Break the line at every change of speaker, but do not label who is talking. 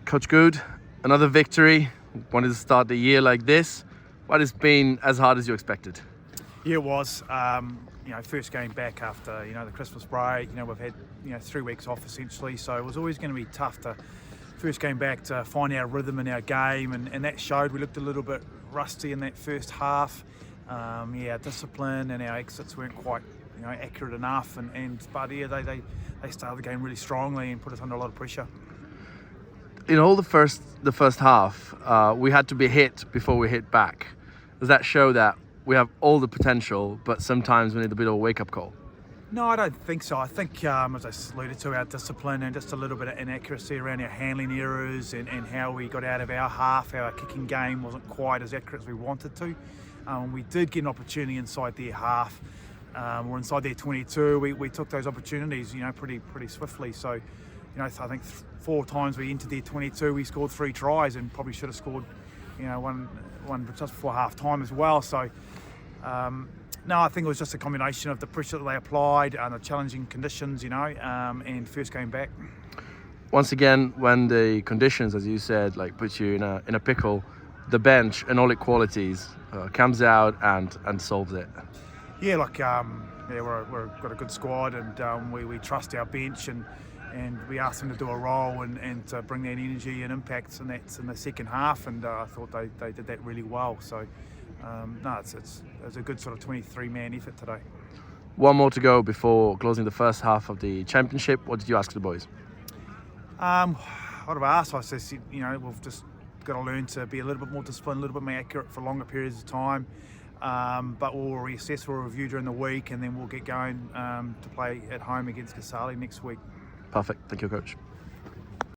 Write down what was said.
Coach Good, another victory. Wanted to start the year like this, but it's been as hard as you expected.
Yeah, it was. First game back after the Christmas break. We've had 3 weeks off essentially, so it was always going to be tough to first game back to find our rhythm in our game, and that showed. We looked a little bit rusty in that first half. Our discipline and our exits weren't quite accurate enough, and Badia they started the game really strongly and put us under a lot of pressure.
In all the first half, we had to be hit before we hit back. Does that show that we have all the potential, but sometimes we need a bit of a wake-up call?
No, I don't think so. I think, as I alluded to, our discipline and just a little bit of inaccuracy around our handling errors and how we got out of our half. Our kicking game wasn't quite as accurate as we wanted to. We did get an opportunity inside their half. We're inside their 22. We took those opportunities, pretty swiftly. So, I think 4 times we entered their 22, we scored 3 tries and probably should have scored, one just before half time as well. So, no, I think it was just a combination of the pressure that they applied and the challenging conditions, and first game back.
Once again, when the conditions, as you said, put you in a pickle, the bench and all its qualities comes out and solves it.
Yeah, we've got a good squad, and we trust our bench, and we asked them to do a role and to bring that energy and impact, and that's in the second half, and I thought they did that really well. So. It's a good sort of 23-man effort today.
One more to go before closing the first half of the championship. What did you ask the boys?
What have I asked? I said, we've just got to learn to be a little bit more disciplined, a little bit more accurate for longer periods of time. But we'll reassess, we'll review during the week, and then we'll get going to play at home against Casale next week.
Perfect. Thank you, Coach.